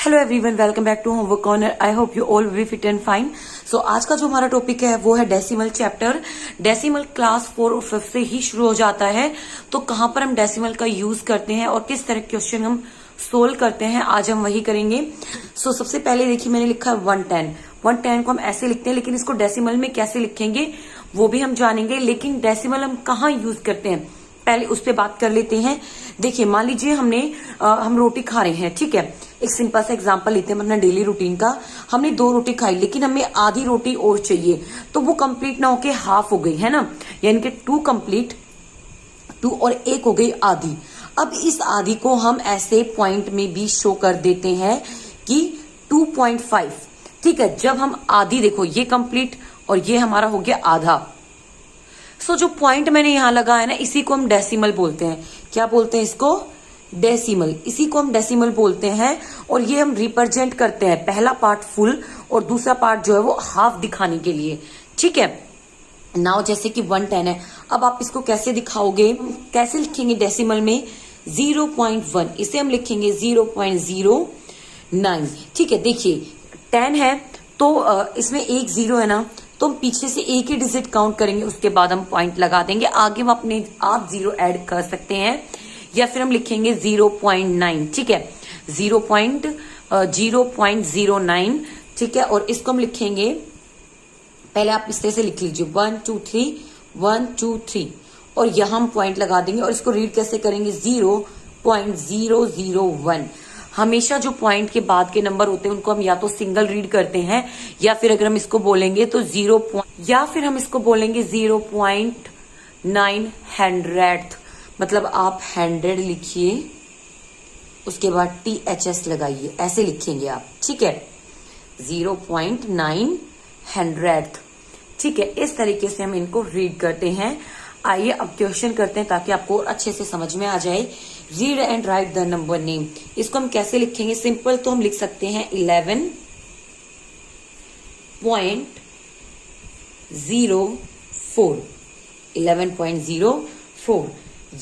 Hello everyone, welcome back to homework corner. I hope you all be fit and fine. So आज का जो हमारा topic है वो है डेसिमल चैप्टर। डेसिमल क्लास 4 और 5 से ही शुरू हो जाता है। तो कहाँ पर हम डेसिमल का यूज करते हैं और किस तरह के क्वेश्चन हम सोल्व करते हैं, आज हम वही करेंगे। सो सबसे पहले देखिए मैंने लिखा है 110। 110 को हम ऐसे लिखते हैं, लेकिन इसको डेसिमल में कैसे लिखेंगे वो भी हम जानेंगे। लेकिन डेसिमल हम कहाँ यूज करते हैं पहले उस पर बात कर लेते हैं। देखिए मान लीजिए हम रोटी खा रहे हैं, ठीक है। एक सिंपल सा एग्जांपल लेते हैं अपना डेली रूटीन का। हमने 2 रोटी खाई, लेकिन हमें आधी रोटी और चाहिए, तो वो कंप्लीट ना होके हाफ हो गई है ना, यानी कि 2 कंप्लीट, 2 और 1 हो गई आधी। अब इस आधी को हम ऐसे पॉइंट में भी शो कर देते हैं कि 2.5, ठीक है। जब हम आधी, देखो ये कंप्लीट और ये हमारा हो गया आधा। सो जो पॉइंट मैंने यहां लगाया है ना, इसी को हम डेसिमल बोलते हैं। क्या बोलते हैं इसको? डेसिमल। इसी को हम डेसिमल बोलते हैं। और ये हम रिप्रेजेंट करते हैं, पहला पार्ट फुल और दूसरा पार्ट जो है वो हाफ दिखाने के लिए, ठीक है। नाउ जैसे कि 110 है, अब आप इसको कैसे दिखाओगे, कैसे लिखेंगे डेसिमल में? 0.1, इसे हम लिखेंगे 0.09, ठीक है। देखिए 10 है तो इसमें एक 0 है ना, तो हम पीछे से एक ही डिजिट काउंट करेंगे, उसके बाद हम पॉइंट लगा देंगे। आगे हम आप 0 ऐड कर सकते हैं, या फिर हम लिखेंगे 0.9, ठीक है। 0.09, ठीक है। और इसको हम लिखेंगे, पहले आप इस तरह से लिख लीजिए 1 2 3 1 2 3, और यहां हम पॉइंट लगा देंगे। और इसको रीड कैसे करेंगे? 0.001। हमेशा जो पॉइंट के बाद के नंबर होते हैं उनको हम या तो सिंगल रीड करते हैं, या फिर अगर हम इसको बोलेंगे तो 0.900, मतलब आप 100 लिखिए, उसके बाद THS लगाइए, ऐसे लिखेंगे आप, ठीक है। 0.900, ठीक है। इस तरीके से हम इनको रीड करते हैं। आइए अब क्वेश्चन करते हैं ताकि आपको अच्छे से समझ में आ जाए। Read and right the number name. इसको हम कैसे लिखेंगे? सिंपल तो हम लिख सकते हैं 11.04, 11.04,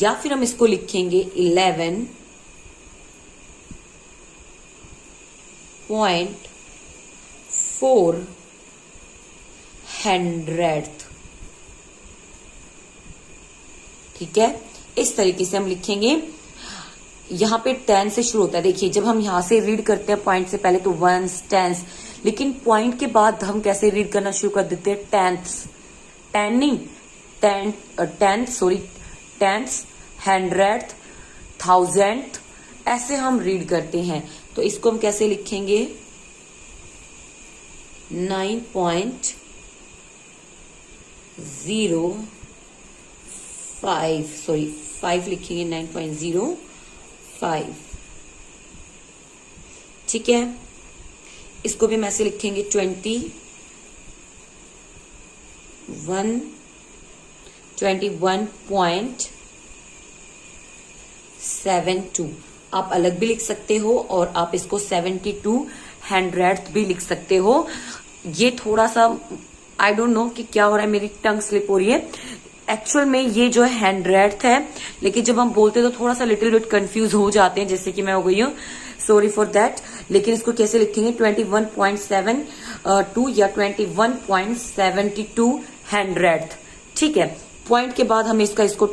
या फिर हम इसको लिखेंगे 11.400, ठीक है। इस तरीके से हम लिखेंगे। यहां पे 10 से शुरू होता है। देखिए जब हम यहां से रीड करते हैं पॉइंट से पहले तो वंस, टेंस, लेकिन पॉइंट के बाद हम कैसे रीड करना शुरू कर देते हैं? टेंथ्स, हंड्रेड, थाउजेंड, ऐसे हम रीड करते हैं। तो इसको हम कैसे लिखेंगे? 5 लिखेंगे, 9.05, ठीक है। इसको भी हम ऐसे लिखेंगे 21.72। आप अलग भी लिख सकते हो और आप इसको 7200 भी लिख सकते हो। ये थोड़ा सा आई डोंट नो कि क्या हो रहा है, मेरी टंग स्लिप हो रही है। एक्चुअल में ये जो है 100 है, लेकिन जब हम बोलते हैं तो थोड़ा सा लिटिल बिट कंफ्यूज हो जाते हैं, जैसे कि मैं हो गई हूँ, सॉरी फॉर दैट। लेकिन इसको कैसे लिखेंगे? 21.72 या 21.7200, ठीक है। पॉइंट के बाद हम इसको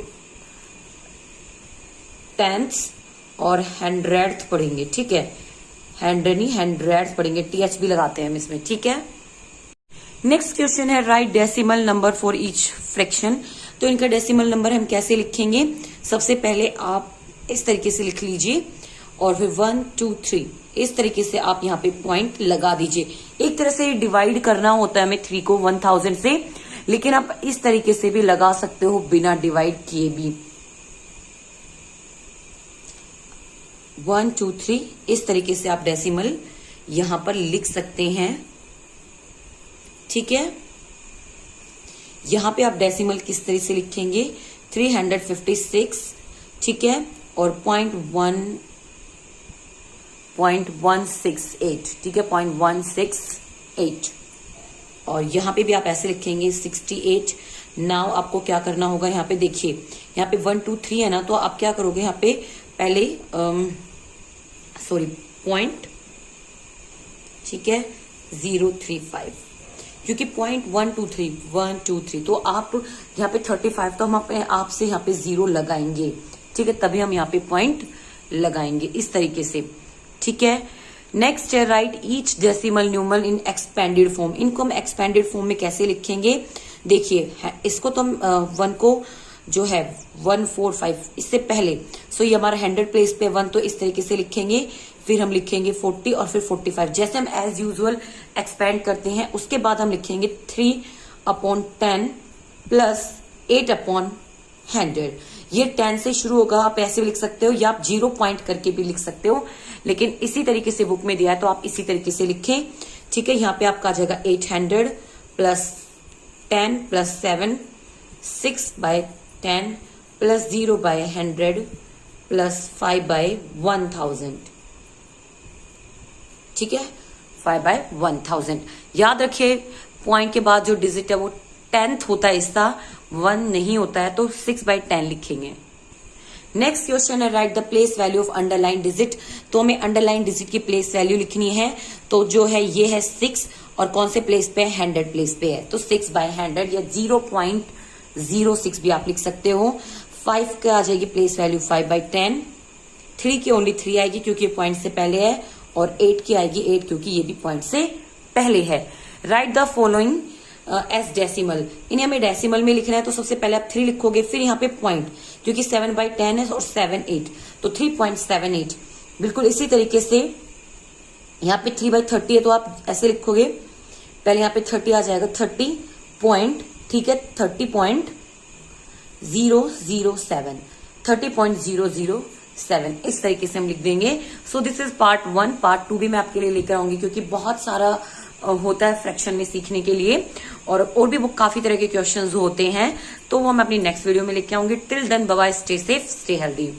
टेंथ्स और 100 पढ़ेंगे, ठीक है। 100 पढ़ेंगे, TH भी लगाते हैं हम इसमें, ठीक है। नेक्स्ट क्वेश्चन है right decimal number for each fraction. तो इनका डेसिमल नंबर हम कैसे लिखेंगे? सबसे पहले आप इस तरीके से लिख लीजिए, और फिर 1 2 3 इस तरीके से आप यहाँ पे पॉइंट लगा दीजिए। एक तरह से डिवाइड करना होता है हमें 3 को 1000 से, लेकिन आप इस तरीके से भी लगा सकते हो बिना डिवाइड किए भी। 1 2 3 इस तरीके से आप डेसिमल यहां पर लिख सकते हैं, ठीक है। यहां पे आप डेसिमल किस तरह से लिखेंगे? 356, ठीक है, और 0.168, ठीक है, 0.168। और यहां पे भी आप ऐसे लिखेंगे 68। नाउ आपको क्या करना होगा? यहाँ पे देखिए, यहाँ पे 1 2 3 है ना, तो आप क्या करोगे? यहाँ पे पहले पॉइंट ठीक है 035, क्योंकि 0.123 123, तो आप यहाँ पे 35, तो हम अपने आप से यहाँ पे 0 लगाएंगे, ठीक है, तभी हम यहाँ पे पॉइंट लगाएंगे इस तरीके से, ठीक है। नेक्स्ट है राइट ईच डेसिमल न्यूमरल इन एक्सपेंडेड फॉर्म। इनको हम एक्सपेंडेड फॉर्म में कैसे लिखेंगे, देखिए इसको तो हम 1 को जो है 145 इससे पहले, सो ये हमारा 100 प्लेस पे 1, तो इस तरीके से लिखेंगे, फिर हम लिखेंगे 40 और फिर 45, जैसे हम एज यूजुअल एक्सपेंड करते हैं। उसके बाद हम लिखेंगे 3/10 प्लस 8/100। ये 10 से शुरू होगा, आप ऐसे भी लिख सकते हो या आप 0 पॉइंट करके भी लिख सकते हो, लेकिन इसी तरीके से बुक में दिया है तो आप इसी तरीके से लिखें, ठीक है। यहाँ पे आपका आ जाएगा 800 प्लस 10 प्लस 7, 6/10 प्लस 0/100 प्लस 5/1000, ठीक है 5/1000। याद रखिए पॉइंट के बाद जो डिजिट है वो 10th होता है, इसका 1 नहीं होता है, तो 6/10 लिखेंगे। नेक्स्ट क्वेश्चन है right the place value of underline digit. तो हमें अंडरलाइन डिजिट की प्लेस वैल्यू लिखनी है, तो जो है ये है 6 और कौन से प्लेस पे है 100 प्लेस पे है, तो 6/100 या 0.06 भी आप लिख सकते हो। 5 का आ जाएगी प्लेस वैल्यू 5/10, 3 की ओनली 3 आएगी क्योंकि ये पॉइंट से पहले है, और 8 की आएगी 8 क्योंकि ये भी पॉइंट से पहले है। Right the following S decimal. इन्हें हमें डेसिमल में लिखना है, तो सबसे पहले आप 3 लिखोगे, फिर यहाँ पे पॉइंट, क्योंकि 7/10 है और 7 8, तो 3.78। बिल्कुल इसी तरीके से यहाँ पे 3/30 है, तो आप ऐसे लिखोगे, पहले यहाँ पे 30 आ जाएगा 30 पॉइंट, ठीक है 30.007, 30.007 इस तरीके से हम लिख देंगे। So this is part 1। Part 2 भी मैं आपके लिए लेकर आऊंगी, क्योंकि बहुत सारा होता है फ्रैक्शन में सीखने के लिए, और भी वो काफी तरह के क्वेश्चंस होते हैं, तो वो मैं अपनी नेक्स्ट वीडियो में लेके आऊंगी। Till then bye bye, stay safe, stay healthy.